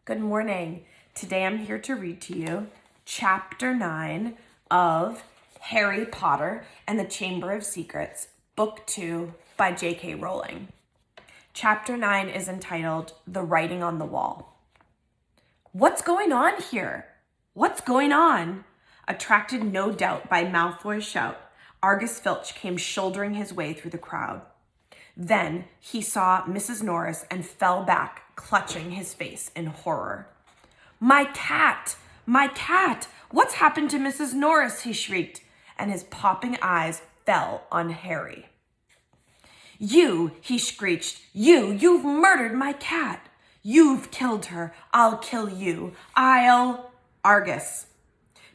Good morning. Today I'm here to read to you Chapter 9 of Harry Potter and the Chamber of Secrets, Book 2 by J.K. Rowling. Chapter 9 is entitled The Writing on the Wall. What's going on here? What's going on? Attracted no doubt by Malfoy's shout, Argus Filch came shouldering his way through the crowd. Then he saw Mrs. Norris and fell back, clutching his face in horror. My cat! My cat! What's happened to Mrs. Norris? He shrieked, and his popping eyes fell on Harry. You, he screeched, you've murdered my cat. You've killed her. I'll kill you. Argus.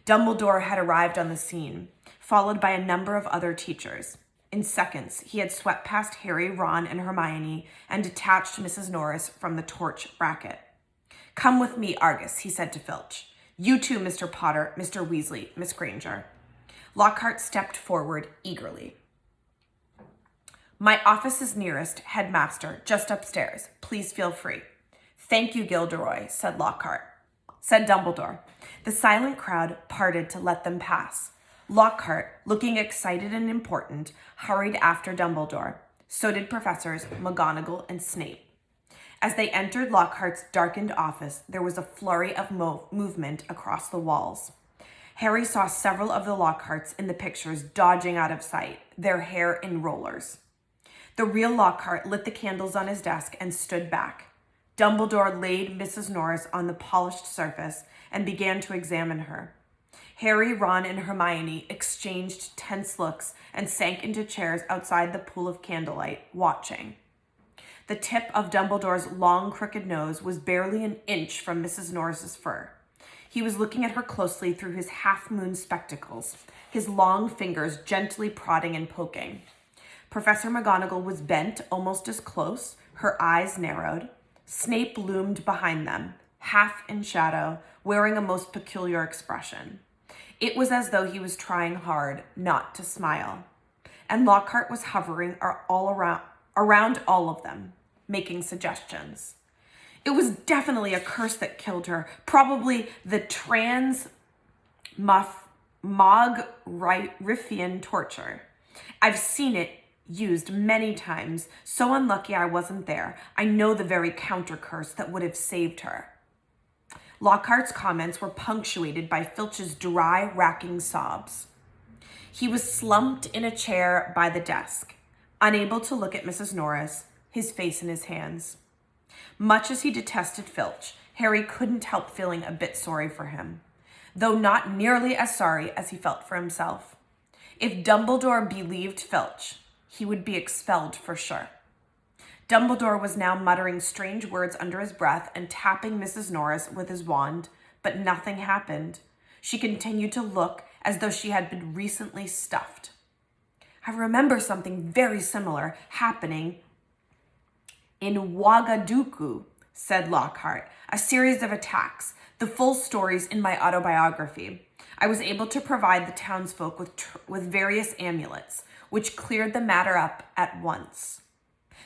Dumbledore had arrived on the scene, followed by a number of other teachers. In seconds, he had swept past Harry, Ron, and Hermione and detached Mrs. Norris from the torch bracket. Come with me, Argus, he said to Filch. You too, Mr. Potter, Mr. Weasley, Miss Granger. Lockhart stepped forward eagerly. My office is nearest, headmaster, just upstairs. Please feel free. Thank you, Gilderoy, said Dumbledore. The silent crowd parted to let them pass. Lockhart, looking excited and important, hurried after Dumbledore. So did Professors McGonagall and Snape. As they entered Lockhart's darkened office, there was a flurry of movement across the walls. Harry saw several of the Lockharts in the pictures dodging out of sight, their hair in rollers. The real Lockhart lit the candles on his desk and stood back. Dumbledore laid Mrs. Norris on the polished surface and began to examine her. Harry, Ron, and Hermione exchanged tense looks and sank into chairs outside the pool of candlelight, watching. The tip of Dumbledore's long, crooked nose was barely an inch from Mrs. Norris's fur. He was looking at her closely through his half-moon spectacles, his long fingers gently prodding and poking. Professor McGonagall was bent almost as close, her eyes narrowed. Snape loomed behind them, half in shadow, wearing a most peculiar expression. It was as though he was trying hard not to smile. And Lockhart was hovering around all of them, making suggestions. It was definitely a curse that killed her, probably the Mogrifian torture. I've seen it used many times. So unlucky I wasn't there. I know the very counter curse that would have saved her. Lockhart's comments were punctuated by Filch's dry, racking sobs. He was slumped in a chair by the desk, unable to look at Mrs. Norris, his face in his hands. Much as he detested Filch, Harry couldn't help feeling a bit sorry for him, though not nearly as sorry as he felt for himself. If Dumbledore believed Filch, he would be expelled for sure. Dumbledore was now muttering strange words under his breath and tapping Mrs. Norris with his wand, but nothing happened. She continued to look as though she had been recently stuffed. I remember something very similar happening in Ouagadougou, said Lockhart. A series of attacks. The full story's in my autobiography. I was able to provide the townsfolk with various amulets, which cleared the matter up at once.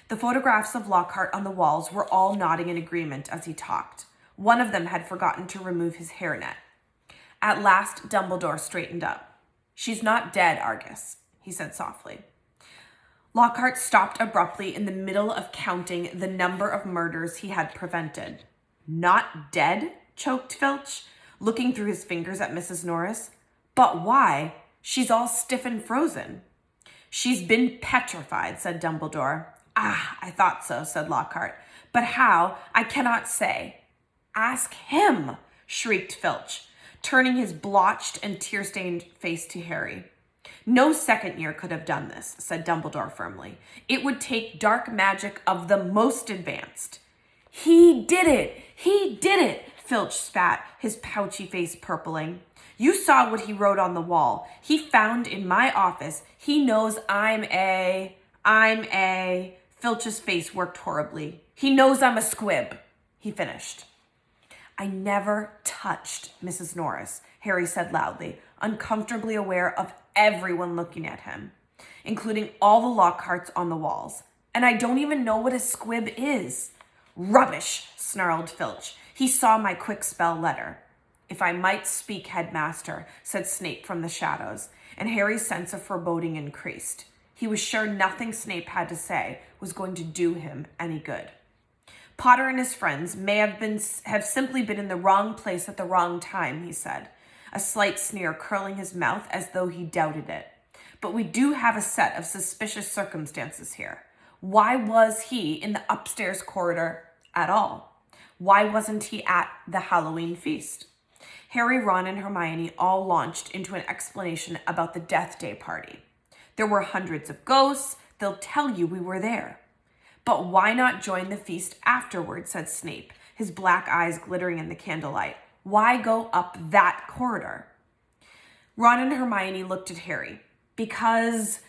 The photographs of Lockhart on the walls were all nodding in agreement as he talked. One of them had forgotten to remove his hairnet. At last, Dumbledore straightened up. She's not dead, Argus, he said softly. Lockhart stopped abruptly in the middle of counting the number of murders he had prevented. Not dead? Choked Filch, looking through his fingers at Mrs. Norris. But why? She's all stiff and frozen. She's been petrified, said Dumbledore. Ah, I thought so, said Lockhart. But how? I cannot say. Ask him, shrieked Filch, turning his blotched and tear-stained face to Harry. No second year could have done this, said Dumbledore firmly. It would take dark magic of the most advanced. He did it, Filch spat, his pouchy face purpling. You saw what he wrote on the wall. He found in my office. He knows I'm a... Filch's face worked horribly. He knows I'm a squib, he finished. I never touched Mrs. Norris, Harry said loudly, uncomfortably aware of everyone looking at him, including all the Lockharts on the walls. And I don't even know what a squib is. Rubbish, snarled Filch. He saw my quick spell letter. If I might speak, headmaster, said Snape from the shadows, and Harry's sense of foreboding increased. He was sure nothing Snape had to say was going to do him any good. Potter and his friends may have simply been in the wrong place at the wrong time, he said, a slight sneer curling his mouth as though he doubted it. But we do have a set of suspicious circumstances here. Why was he in the upstairs corridor at all? Why wasn't he at the Halloween feast? Harry, Ron, and Hermione all launched into an explanation about the Death Day party. There were hundreds of ghosts. They'll tell you we were there. But why not join the feast afterward, said Snape, his black eyes glittering in the candlelight. Why go up that corridor? Ron and Hermione looked at Harry. Because,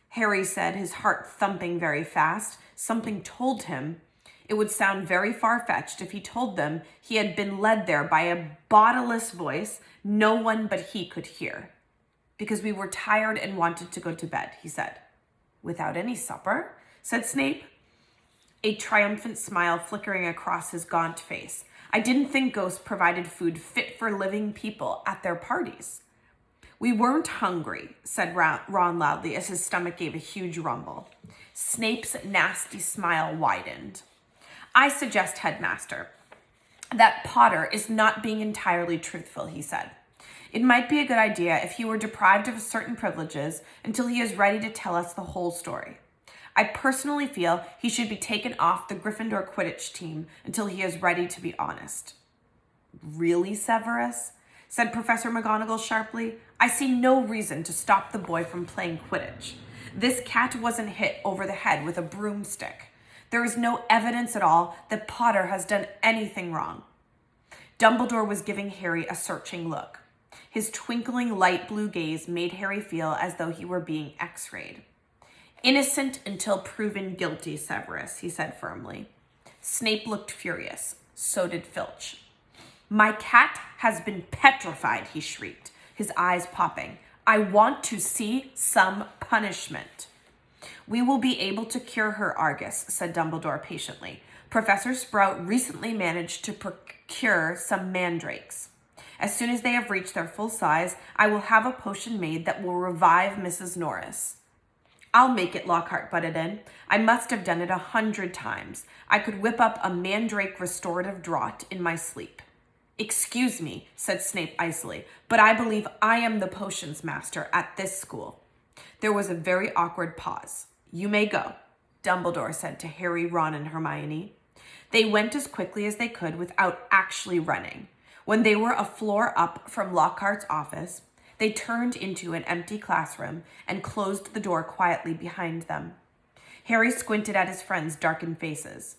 Harry said, his heart thumping very fast. Something told him it would sound very far-fetched if he told them he had been led there by a bodiless voice no one but he could hear. Because we were tired and wanted to go to bed, he said. Without any supper? Said Snape, a triumphant smile flickering across his gaunt face. I didn't think ghosts provided food fit for living people at their parties. We weren't hungry, said Ron loudly as his stomach gave a huge rumble. Snape's nasty smile widened. I suggest, headmaster, that Potter is not being entirely truthful, he said. It might be a good idea if he were deprived of certain privileges until he is ready to tell us the whole story. I personally feel he should be taken off the Gryffindor Quidditch team until he is ready to be honest. Really, Severus? Said Professor McGonagall sharply. I see no reason to stop the boy from playing Quidditch. This cat wasn't hit over the head with a broomstick. There is no evidence at all that Potter has done anything wrong. Dumbledore was giving Harry a searching look. His twinkling light blue gaze made Harry feel as though he were being x-rayed. Innocent until proven guilty, Severus, he said firmly. Snape looked furious. So did Filch. My cat has been petrified, he shrieked, his eyes popping. I want to see some punishment. We will be able to cure her, Argus, said Dumbledore patiently. Professor Sprout recently managed to procure some mandrakes. As soon as they have reached their full size, I will have a potion made that will revive Mrs. Norris. I'll make it, Lockhart butted in. I must have done it 100 times. I could whip up a mandrake restorative draught in my sleep. Excuse me, said Snape icily, but I believe I am the potions master at this school. There was a very awkward pause. You may go, Dumbledore said to Harry, Ron, and Hermione. They went as quickly as they could without actually running. When they were a floor up from Lockhart's office, they turned into an empty classroom and closed the door quietly behind them. Harry squinted at his friends' darkened faces.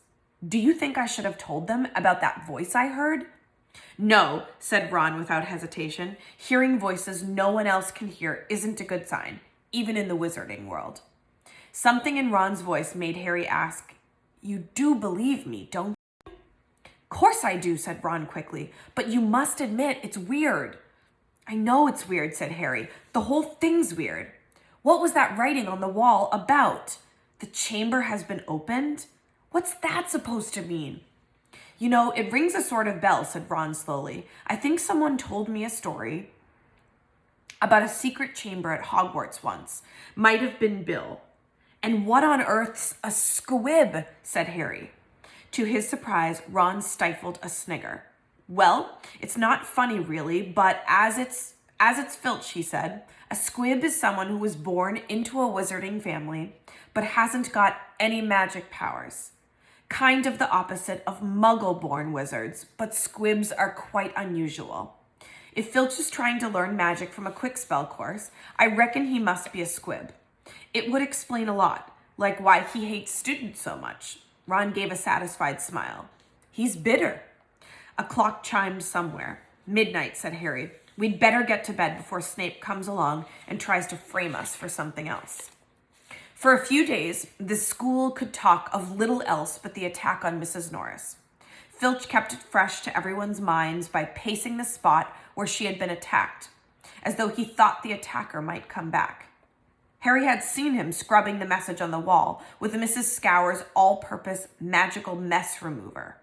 Do you think I should have told them about that voice I heard? No, said Ron without hesitation. Hearing voices no one else can hear isn't a good sign, even in the wizarding world. Something in Ron's voice made Harry ask, You do believe me, don't you? Of course I do, said Ron quickly, but you must admit it's weird. I know it's weird, said Harry. The whole thing's weird. What was that writing on the wall about? The chamber has been opened? What's that supposed to mean? You know, it rings a sort of bell, said Ron slowly. I think someone told me a story about a secret chamber at Hogwarts once. Might have been Bill. And what on earth's a squib, said Harry. To his surprise, Ron stifled a snigger. Well, it's not funny really, but as it's Filch, he said. A squib is someone who was born into a wizarding family, but hasn't got any magic powers. Kind of the opposite of muggle-born wizards, but squibs are quite unusual. If Filch is trying to learn magic from a quick spell course, I reckon he must be a squib. It would explain a lot, like why he hates students so much. Ron gave a satisfied smile. He's bitter. A clock chimed somewhere. Midnight, said Harry. We'd better get to bed before Snape comes along and tries to frame us for something else. For a few days, the school could talk of little else but the attack on Mrs. Norris. Filch kept it fresh to everyone's minds by pacing the spot where she had been attacked, as though he thought the attacker might come back. Harry had seen him scrubbing the message on the wall with Mrs. Scour's all-purpose magical mess remover.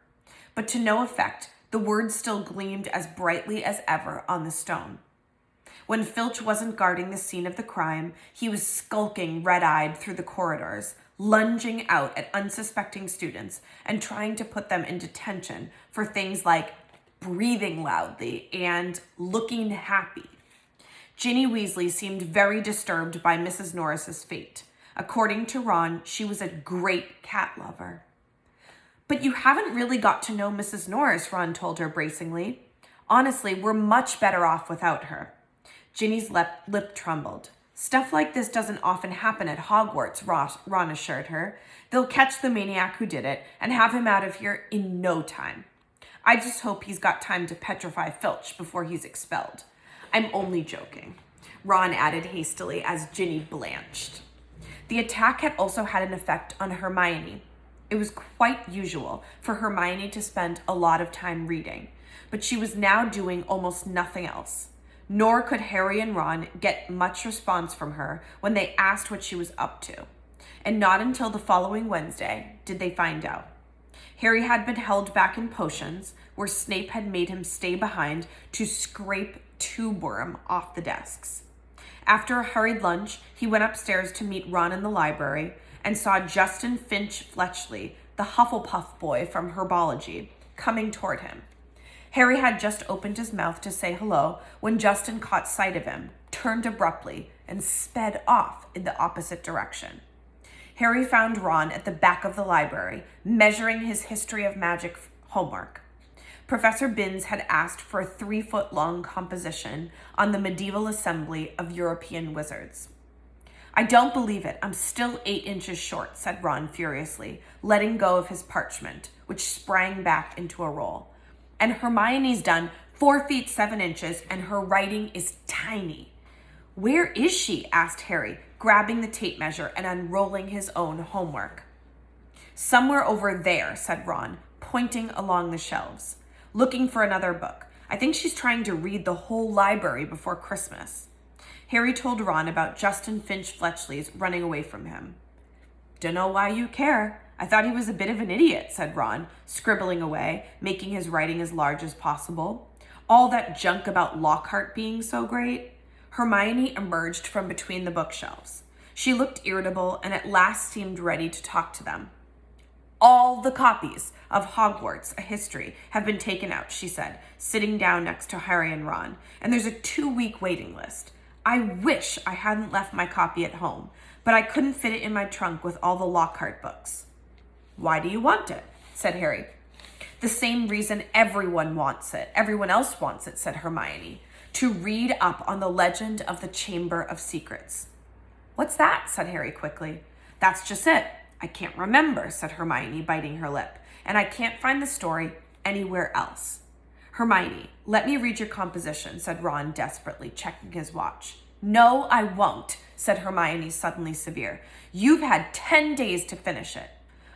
But to no effect, the words still gleamed as brightly as ever on the stone. When Filch wasn't guarding the scene of the crime, he was skulking red-eyed through the corridors, lunging out at unsuspecting students and trying to put them in detention for things like breathing loudly and looking happy. Ginny Weasley seemed very disturbed by Mrs. Norris's fate. According to Ron, she was a great cat lover. "But you haven't really got to know Mrs. Norris," Ron told her bracingly. "Honestly, we're much better off without her." Ginny's lip trembled. "Stuff like this doesn't often happen at Hogwarts," Ron assured her. "They'll catch the maniac who did it and have him out of here in no time. I just hope he's got time to petrify Filch before he's expelled. I'm only joking," Ron added hastily as Ginny blanched. The attack had also had an effect on Hermione. It was quite usual for Hermione to spend a lot of time reading, but she was now doing almost nothing else. Nor could Harry and Ron get much response from her when they asked what she was up to. And not until the following Wednesday did they find out. Harry had been held back in potions, where Snape had made him stay behind to scrape tube worm off the desks. After a hurried lunch, he went upstairs to meet Ron in the library and saw Justin Finch Fletchley, the Hufflepuff boy from herbology, coming toward him. Harry had just opened his mouth to say hello when Justin caught sight of him, turned abruptly, and sped off in the opposite direction. Harry found Ron at the back of the library, measuring his history of magic homework. Professor Binns had asked for a 3-foot-long composition on the medieval assembly of European wizards. "I don't believe it. I'm still 8 inches short," said Ron furiously, letting go of his parchment, which sprang back into a roll. "And Hermione's done 4 feet 7 inches, and her writing is tiny." "Where is she?" asked Harry, grabbing the tape measure and unrolling his own homework. "Somewhere over there," said Ron, pointing along the shelves. "Looking for another book. I think she's trying to read the whole library before Christmas." Harry told Ron about Justin Finch Fletchley's running away from him. "Dunno why you care. I thought he was a bit of an idiot," said Ron, scribbling away, making his writing as large as possible. "All that junk about Lockhart being so great." Hermione emerged from between the bookshelves. She looked irritable and at last seemed ready to talk to them. "All the copies of Hogwarts, a History, have been taken out," she said, sitting down next to Harry and Ron, "and there's a 2-week waiting list. I wish I hadn't left my copy at home, but I couldn't fit it in my trunk with all the Lockhart books." "Why do you want it?" said Harry. "The same reason everyone else wants it," said Hermione. "To read up on the legend of the Chamber of Secrets." "What's that?" said Harry quickly. "That's just it. I can't remember," said Hermione, biting her lip. "And I can't find the story anywhere else." "Hermione, let me read your composition," said Ron desperately, checking his watch. "No, I won't," said Hermione, suddenly severe. "You've had 10 days to finish it."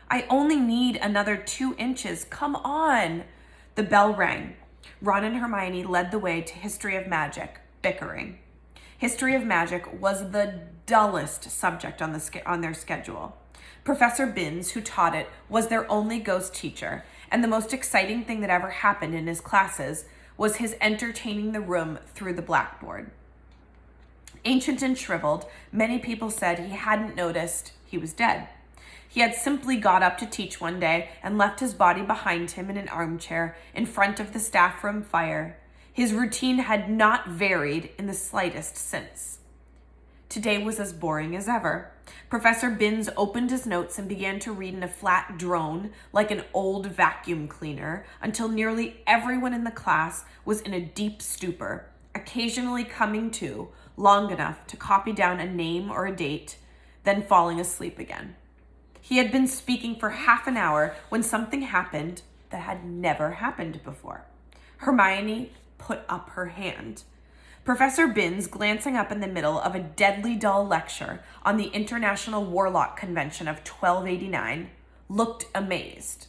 "I only need another 2 inches. Come on." The bell rang. Ron and Hermione led the way to History of Magic, bickering. History of Magic was the dullest subject on their schedule. Professor Binns, who taught it, was their only ghost teacher, and the most exciting thing that ever happened in his classes was his entertaining the room through the blackboard. Ancient and shriveled, many people said he hadn't noticed he was dead. He had simply got up to teach one day and left his body behind him in an armchair in front of the staff room fire. His routine had not varied in the slightest since. Today was as boring as ever. Professor Binns opened his notes and began to read in a flat drone like an old vacuum cleaner until nearly everyone in the class was in a deep stupor, occasionally coming to long enough to copy down a name or a date, then falling asleep again. He had been speaking for half an hour when something happened that had never happened before. Hermione put up her hand. Professor Binns, glancing up in the middle of a deadly dull lecture on the International Warlock Convention of 1289, looked amazed.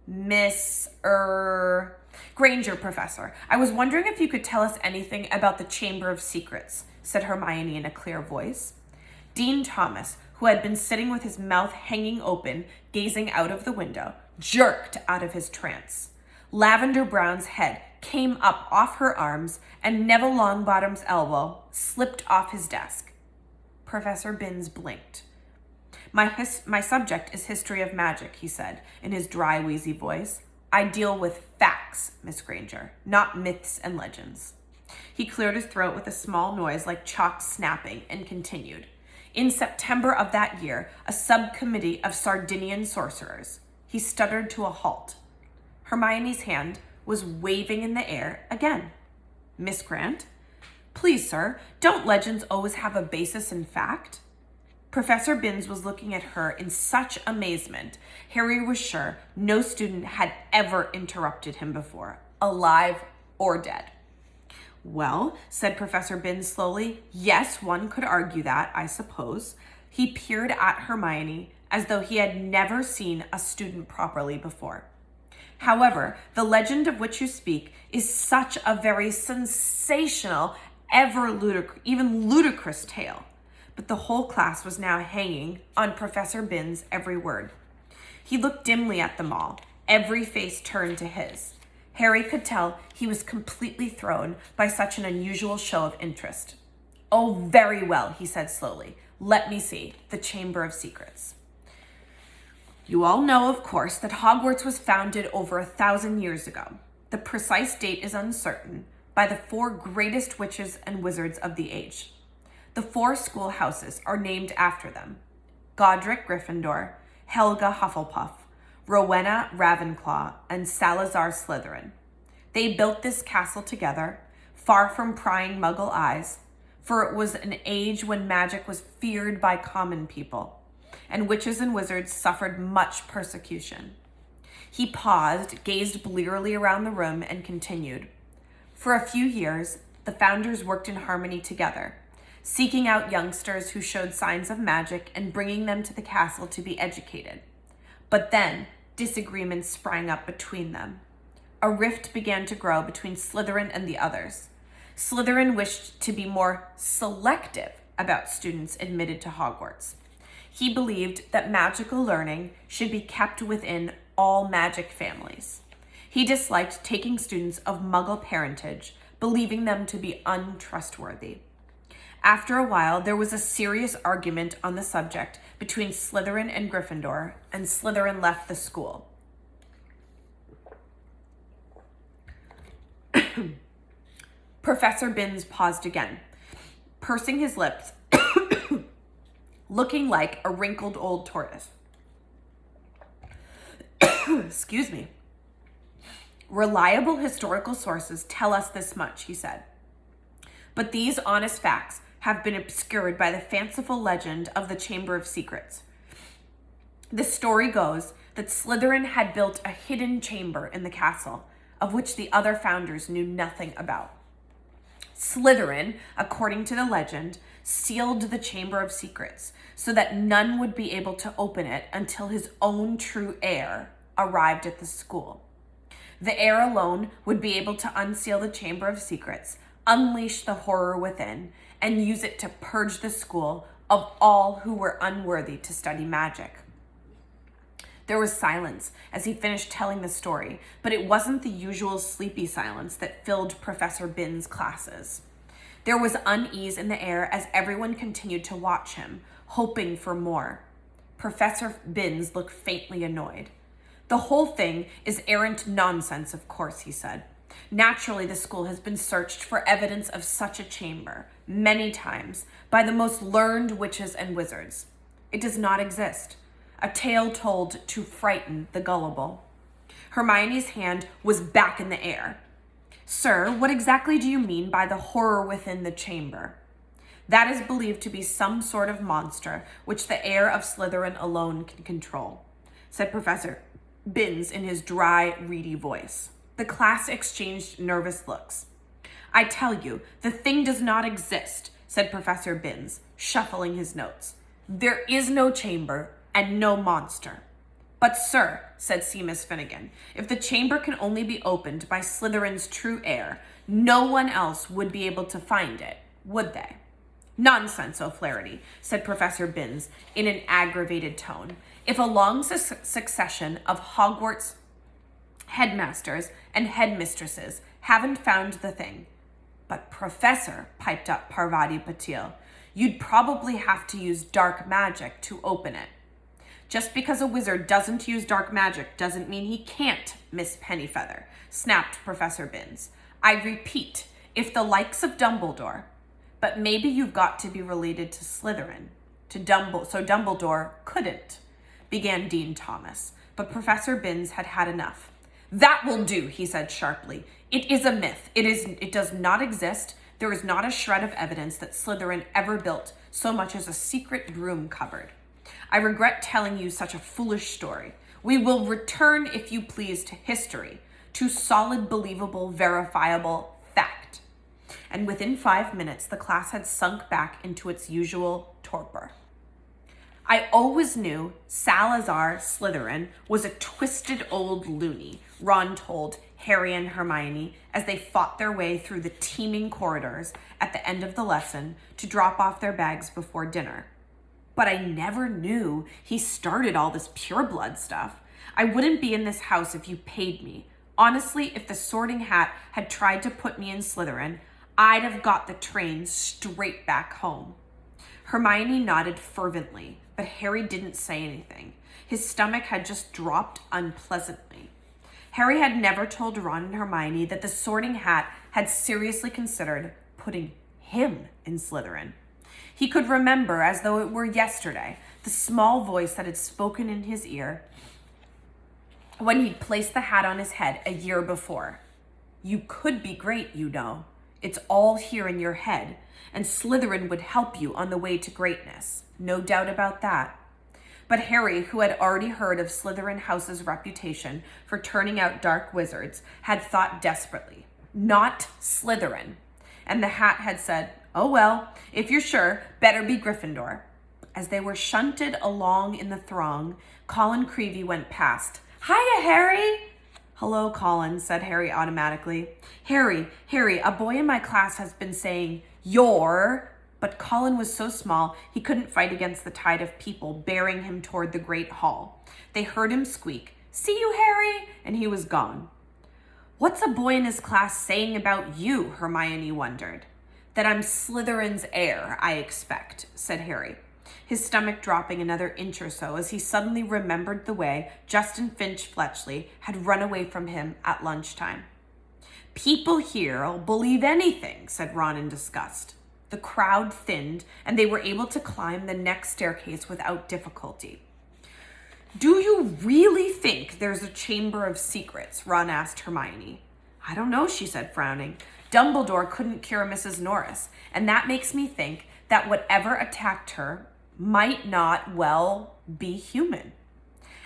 "Miss Granger, Professor, I was wondering if you could tell us anything about the Chamber of Secrets," said Hermione in a clear voice. Dean Thomas, who had been sitting with his mouth hanging open, gazing out of the window, jerked out of his trance. Lavender Brown's head came up off her arms, and Neville Longbottom's elbow slipped off his desk. Professor Binns blinked. My subject is history of magic, he said in his dry, wheezy voice. I deal with facts, Miss Granger, not myths and legends. He cleared his throat with a small noise like chalk snapping and continued. In September of that year, a subcommittee of Sardinian sorcerers. He stuttered to a halt. Hermione's hand was waving in the air again. Miss Grant? Please, sir, don't legends always have a basis in fact? Professor Binns was looking at her in such amazement, Harry was sure no student had ever interrupted him before, alive or dead. Well, said Professor Binns slowly, yes, one could argue that, I suppose. He peered at Hermione as though he had never seen a student properly before. However, the legend of which you speak is such a very sensational, even ludicrous tale. But the whole class was now hanging on Professor Binns' every word. He looked dimly at them all, every face turned to his. Harry could tell he was completely thrown by such an unusual show of interest. Oh, very well, he said slowly. Let me see, the Chamber of Secrets. You all know, of course, that Hogwarts was founded over 1,000 years ago. The precise date is uncertain, by the 4 greatest witches and wizards of the age. The 4 schoolhouses are named after them. Godric Gryffindor, Helga Hufflepuff, Rowena Ravenclaw, and Salazar Slytherin. They built this castle together, far from prying Muggle eyes, for it was an age when magic was feared by common people, and witches and wizards suffered much persecution. He paused, gazed blearily around the room, and continued. For a few years, the founders worked in harmony together, seeking out youngsters who showed signs of magic and bringing them to the castle to be educated. But then, disagreements sprang up between them. A rift began to grow between Slytherin and the others. Slytherin wished to be more selective about students admitted to Hogwarts. He believed that magical learning should be kept within all magic families. He disliked taking students of Muggle parentage, believing them to be untrustworthy. After a while, there was a serious argument on the subject between Slytherin and Gryffindor, and Slytherin left the school. Professor Binns paused again, pursing his lips, looking like a wrinkled old tortoise. Excuse me. Reliable historical sources tell us this much, he said. But these honest facts have been obscured by the fanciful legend of the Chamber of Secrets. The story goes that Slytherin had built a hidden chamber in the castle, of which the other founders knew nothing about. Slytherin, according to the legend, sealed the Chamber of Secrets so that none would be able to open it until his own true heir arrived at the school. The heir alone would be able to unseal the Chamber of Secrets, unleash the horror within, and use it to purge the school of all who were unworthy to study magic. There was silence as he finished telling the story, but it wasn't the usual sleepy silence that filled Professor Binns' classes. There was unease in the air as everyone continued to watch him, hoping for more. Professor Binns looked faintly annoyed. The whole thing is errant nonsense, of course, he said. Naturally, the school has been searched for evidence of such a chamber, many times, by the most learned witches and wizards. It does not exist. A tale told to frighten the gullible. Hermione's hand was back in the air. Sir, what exactly do you mean by the horror within the chamber? That is believed to be some sort of monster which the heir of Slytherin alone can control, said Professor Binns in his dry, reedy voice. The class exchanged nervous looks. I tell you, the thing does not exist, said Professor Binns, shuffling his notes. There is no chamber and no monster. But sir, said Seamus Finnegan, if the chamber can only be opened by Slytherin's true heir, no one else would be able to find it, would they? Nonsense, O'Flaherty, said Professor Binns in an aggravated tone. If a long succession of Hogwarts headmasters and headmistresses haven't found the thing. But Professor, piped up Parvati Patil, you'd probably have to use dark magic to open it. Just because a wizard doesn't use dark magic doesn't mean he can't, Miss Pennyfeather, snapped Professor Binns. I repeat, if the likes of Dumbledore, but maybe you've got to be related to Slytherin, so Dumbledore couldn't, began Dean Thomas, but Professor Binns had had enough. That will do, he said sharply. It is a myth. It does not exist. There is not a shred of evidence that Slytherin ever built so much as a secret broom cupboard. I regret telling you such a foolish story. We will return, if you please, to history, to solid, believable, verifiable fact. And within 5 minutes, the class had sunk back into its usual torpor. I always knew Salazar Slytherin was a twisted old loony, Ron told Harry and Hermione as they fought their way through the teeming corridors at the end of the lesson to drop off their bags before dinner. But I never knew he started all this pureblood stuff. I wouldn't be in this house if you paid me. Honestly, if the Sorting Hat had tried to put me in Slytherin, I'd have got the train straight back home. Hermione nodded fervently, but Harry didn't say anything. His stomach had just dropped unpleasantly. Harry had never told Ron and Hermione that the Sorting Hat had seriously considered putting him in Slytherin. He could remember, as though it were yesterday, the small voice that had spoken in his ear when he'd placed the hat on his head a year before. You could be great, you know. It's all here in your head, and Slytherin would help you on the way to greatness. No doubt about that. But Harry, who had already heard of Slytherin House's reputation for turning out dark wizards, had thought desperately, not Slytherin. And the hat had said, oh well, if you're sure, better be Gryffindor. As they were shunted along in the throng, Colin Creevey went past. Hiya, Harry! Hello, Colin, said Harry automatically. Harry, a boy in my class has been saying, you're... But Colin was so small, he couldn't fight against the tide of people bearing him toward the great hall. They heard him squeak, see you, Harry, and he was gone. What's a boy in his class saying about you, Hermione wondered. That I'm Slytherin's heir, I expect, said Harry, his stomach dropping another inch or so as he suddenly remembered the way Justin Finch-Fletchley had run away from him at lunchtime. People here'll believe anything, said Ron in disgust. The crowd thinned, and they were able to climb the next staircase without difficulty. Do you really think there's a chamber of secrets? Ron asked Hermione. I don't know, she said, frowning. Dumbledore couldn't cure Mrs. Norris, and that makes me think that whatever attacked her might not, well, be human.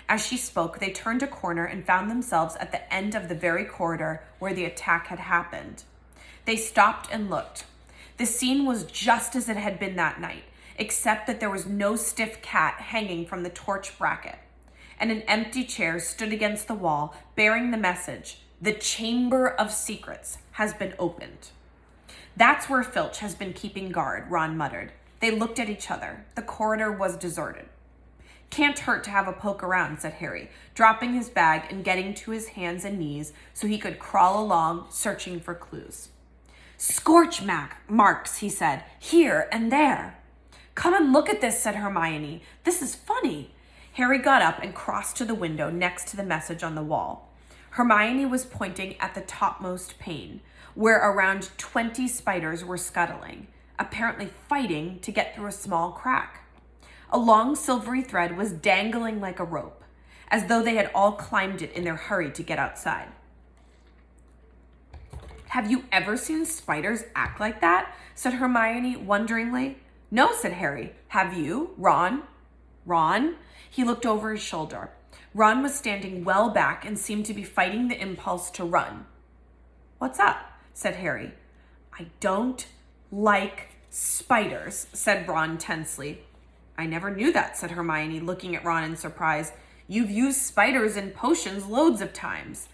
As she spoke, they turned a corner and found themselves at the end of the very corridor where the attack had happened. They stopped and looked. The scene was just as it had been that night, except that there was no stiff cat hanging from the torch bracket, and an empty chair stood against the wall bearing the message, the Chamber of Secrets has been opened. That's where Filch has been keeping guard, Ron muttered. They looked at each other. The corridor was deserted. Can't hurt to have a poke around, said Harry, dropping his bag and getting to his hands and knees so he could crawl along, searching for clues. Scorch marks, he said, here and there. Come and look at this, said Hermione. This is funny. Harry got up and crossed to the window next to the message on the wall. Hermione was pointing at the topmost pane, where around 20 spiders were scuttling, apparently fighting to get through a small crack. A long silvery thread was dangling like a rope, as though they had all climbed it in their hurry to get outside. Have you ever seen spiders act like that? Said Hermione wonderingly. No, said Harry. Have you, Ron? Ron? He looked over his shoulder. Ron was standing well back and seemed to be fighting the impulse to run. What's up? Said Harry. I don't like spiders, said Ron tensely. I never knew that, said Hermione, looking at Ron in surprise. You've used spiders in potions loads of times.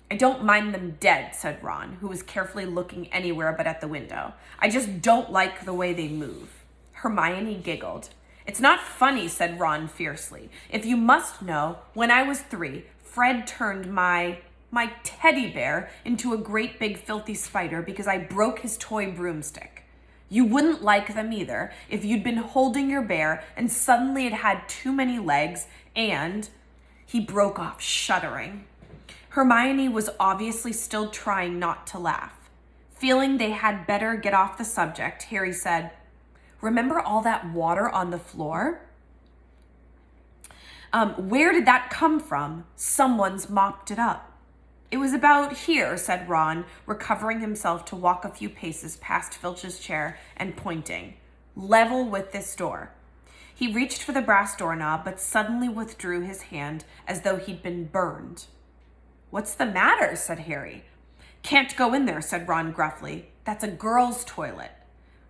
I don't mind them dead, said Ron, who was carefully looking anywhere but at the window. I just don't like the way they move. Hermione giggled. It's not funny, said Ron fiercely. If you must know, when I was 3, Fred turned my teddy bear into a great big filthy spider because I broke his toy broomstick. You wouldn't like them either if you'd been holding your bear and suddenly it had too many legs and... He broke off, shuddering. Hermione was obviously still trying not to laugh. Feeling they had better get off the subject, Harry said, remember all that water on the floor? Where did that come from? Someone's mopped it up. It was about here, said Ron, recovering himself to walk a few paces past Filch's chair and pointing. Level with this door. He reached for the brass doorknob, but suddenly withdrew his hand as though he'd been burned. What's the matter? Said Harry. Can't go in there, said Ron gruffly. That's a girl's toilet.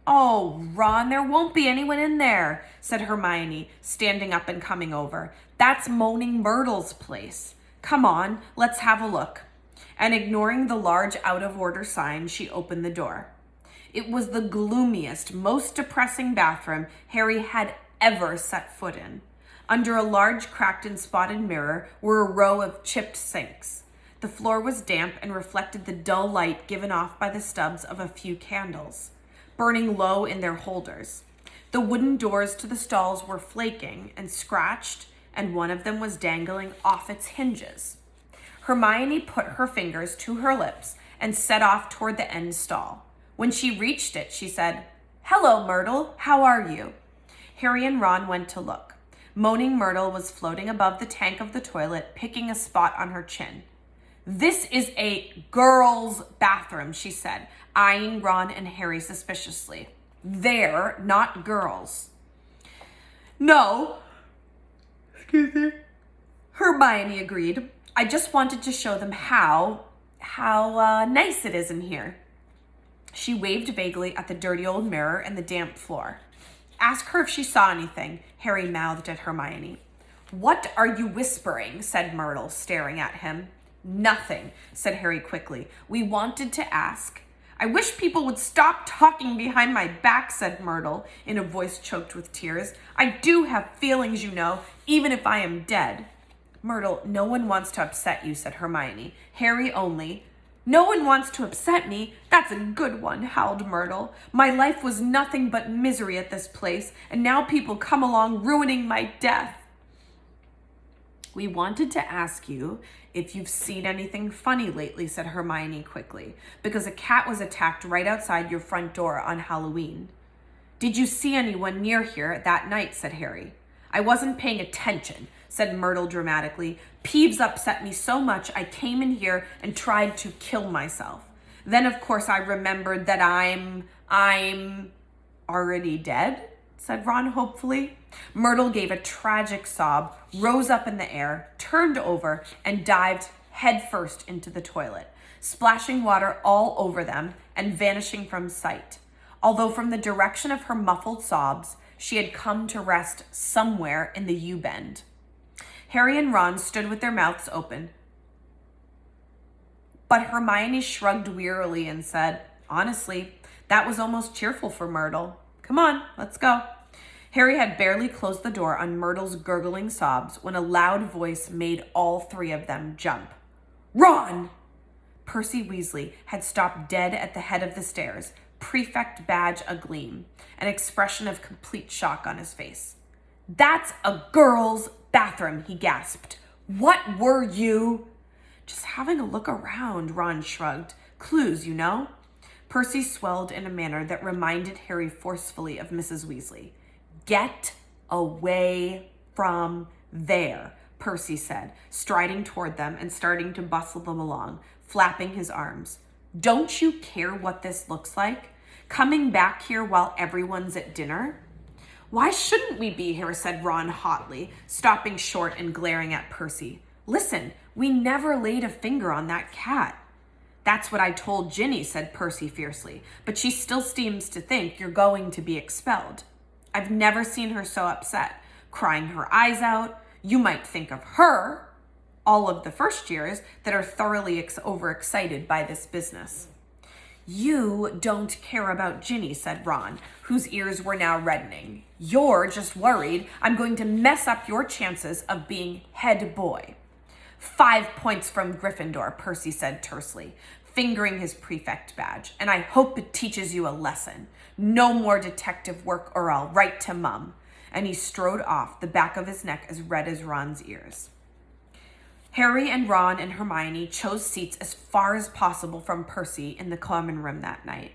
Oh, Ron, there won't be anyone in there, said Hermione, standing up and coming over. That's Moaning Myrtle's place. Come on, let's have a look. And ignoring the large out-of-order sign, she opened the door. It was the gloomiest, most depressing bathroom Harry had ever set foot in. Under a large cracked and spotted mirror were a row of chipped sinks. The floor was damp and reflected the dull light given off by the stubs of a few candles, burning low in their holders. The wooden doors to the stalls were flaking and scratched, and one of them was dangling off its hinges. Hermione put her fingers to her lips and set off toward the end stall. When she reached it, she said, Hello, Myrtle. How are you? Harry and Ron went to look. Moaning Myrtle was floating above the tank of the toilet, picking a spot on her chin. This is a girl's bathroom, she said, eyeing Ron and Harry suspiciously. They're not girls. No. Excuse me. Hermione agreed. I just wanted to show them how nice it is in here. She waved vaguely at the dirty old mirror and the damp floor. Ask her if she saw anything, Harry mouthed at Hermione. What are you whispering? Said Myrtle, staring at him. Nothing, said Harry quickly. We wanted to ask. I wish people would stop talking behind my back, said Myrtle, in a voice choked with tears. I do have feelings, you know, even if I am dead. Myrtle, no one wants to upset you, said Hermione. Harry only. No one wants to upset me. That's a good one, howled Myrtle. My life was nothing but misery at this place, and now people come along ruining my death. We wanted to ask you if you've seen anything funny lately, said Hermione quickly, because a cat was attacked right outside your front door on Halloween. Did you see anyone near here that night, said Harry. I wasn't paying attention, said Myrtle dramatically. Peeves upset me so much I came in here and tried to kill myself. Then, of course, I remembered that I'm already dead, said Ron hopefully. Myrtle gave a tragic sob, rose up in the air, turned over, and dived headfirst into the toilet, splashing water all over them and vanishing from sight. Although from the direction of her muffled sobs, she had come to rest somewhere in the U-bend. Harry and Ron stood with their mouths open. But Hermione shrugged wearily and said, honestly, that was almost cheerful for Myrtle. Come on, let's go. Harry had barely closed the door on Myrtle's gurgling sobs when a loud voice made all three of them jump. Ron! Percy Weasley had stopped dead at the head of the stairs, prefect badge agleam, an expression of complete shock on his face. That's a girl's bathroom, he gasped. What were you? Just having a look around, Ron shrugged. Clues, you know? Percy swelled in a manner that reminded Harry forcefully of Mrs. Weasley. Get away from there, Percy said, striding toward them and starting to bustle them along, flapping his arms. Don't you care what this looks like? Coming back here while everyone's at dinner? Why shouldn't we be here, said Ron hotly, stopping short and glaring at Percy. Listen, we never laid a finger on that cat. That's what I told Ginny, said Percy fiercely, but she still seems to think you're going to be expelled. I've never seen her so upset, crying her eyes out. You might think of her. all of the first years that are thoroughly overexcited by this business. You don't care about Ginny, said Ron, whose ears were now reddening. You're just worried I'm going to mess up your chances of being head boy. 5 points from Gryffindor, Percy said tersely, fingering his prefect badge, and I hope it teaches you a lesson. No more detective work or I'll write to Mum. And he strode off, the back of his neck as red as Ron's ears. Harry and Ron and Hermione chose seats as far as possible from Percy in the common room that night.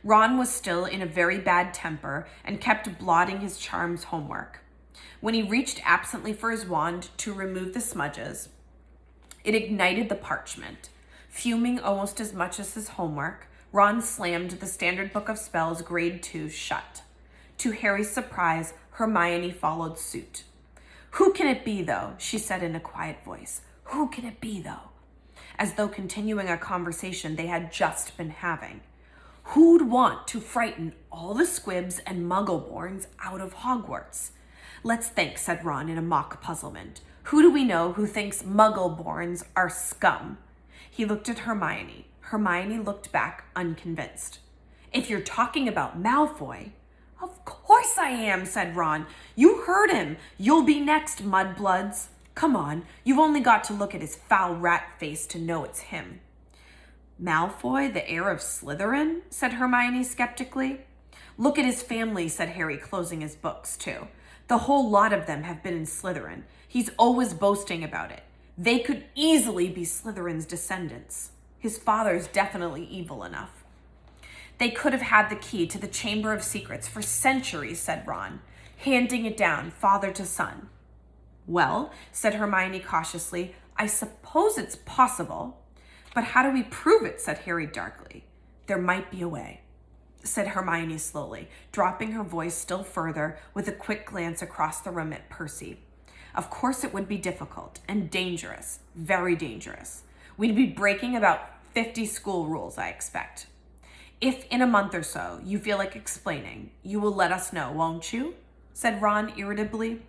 Ron was still in a very bad temper and kept blotting his charms homework. When he reached absently for his wand to remove the smudges, it ignited the parchment. Fuming almost as much as his homework, Ron slammed the Standard Book of Spells Grade 2 shut. To Harry's surprise, Hermione followed suit. Who can it be, though? She said in a quiet voice. Who can it be, though? As though continuing a conversation they had just been having. Who'd want to frighten all the squibs and muggleborns out of Hogwarts? Let's think, said Ron in a mock puzzlement. Who do we know who thinks muggleborns are scum? He looked at Hermione. Hermione looked back, unconvinced. If you're talking about Malfoy... Of course I am, said Ron. You heard him. You'll be next, mudbloods. Come on, you've only got to look at his foul rat face to know it's him. Malfoy, the heir of Slytherin? Said Hermione skeptically. Look at his family, said Harry, closing his books too. The whole lot of them have been in Slytherin. He's always boasting about it. They could easily be Slytherin's descendants. His father's definitely evil enough. They could have had the key to the Chamber of Secrets for centuries, said Ron, handing it down father to son. Well, said Hermione cautiously, I suppose it's possible. But how do we prove it, said Harry darkly. There might be a way, said Hermione slowly, dropping her voice still further with a quick glance across the room at Percy. Of course it would be difficult and dangerous, very dangerous. We'd be breaking about 50 school rules, I expect. If in a month or so you feel like explaining, you will let us know, won't you? Said Ron irritably.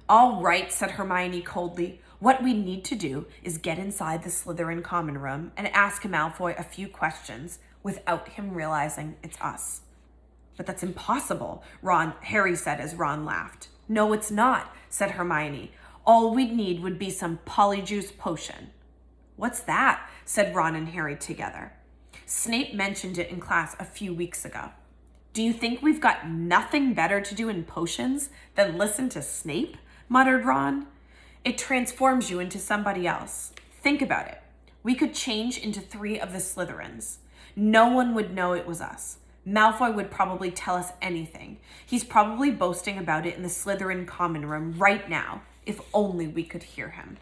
All right, said Hermione coldly. What we need to do is get inside the Slytherin common room and ask Malfoy a few questions without him realizing it's us. But that's impossible, Harry said as Ron laughed. No, it's not, said Hermione. All we'd need would be some polyjuice potion. What's that? Said Ron and Harry together. Snape mentioned it in class a few weeks ago. Do you think we've got nothing better to do in potions than listen to Snape? Muttered Ron. It transforms you into somebody else. Think about it. We could change into 3 of the Slytherins. No one would know it was us. Malfoy would probably tell us anything. He's probably boasting about it in the Slytherin common room right now, if only we could hear him.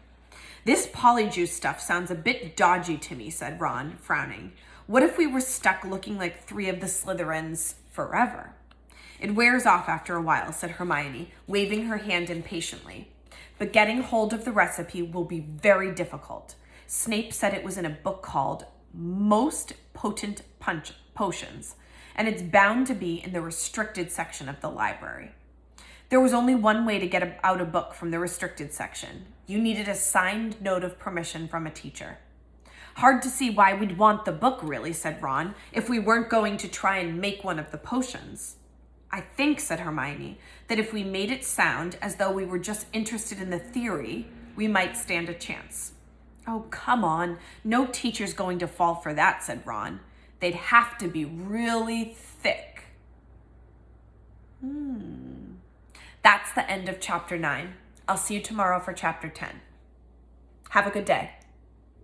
This polyjuice stuff sounds a bit dodgy to me, said Ron, frowning. What if we were stuck looking like 3 of the Slytherins forever? It wears off after a while, said Hermione, waving her hand impatiently. But getting hold of the recipe will be very difficult. Snape said it was in a book called Most Potent Potions, and it's bound to be in the restricted section of the library. There was only one way to get out a book from the restricted section. You needed a signed note of permission from a teacher. Hard to see why we'd want the book, really, said Ron, if we weren't going to try and make one of the potions. I think, said Hermione, that if we made it sound as though we were just interested in the theory, we might stand a chance. Oh, come on. No teacher's going to fall for that, said Ron. They'd have to be really thick. That's the end of chapter 9. I'll see you tomorrow for chapter 10. Have a good day.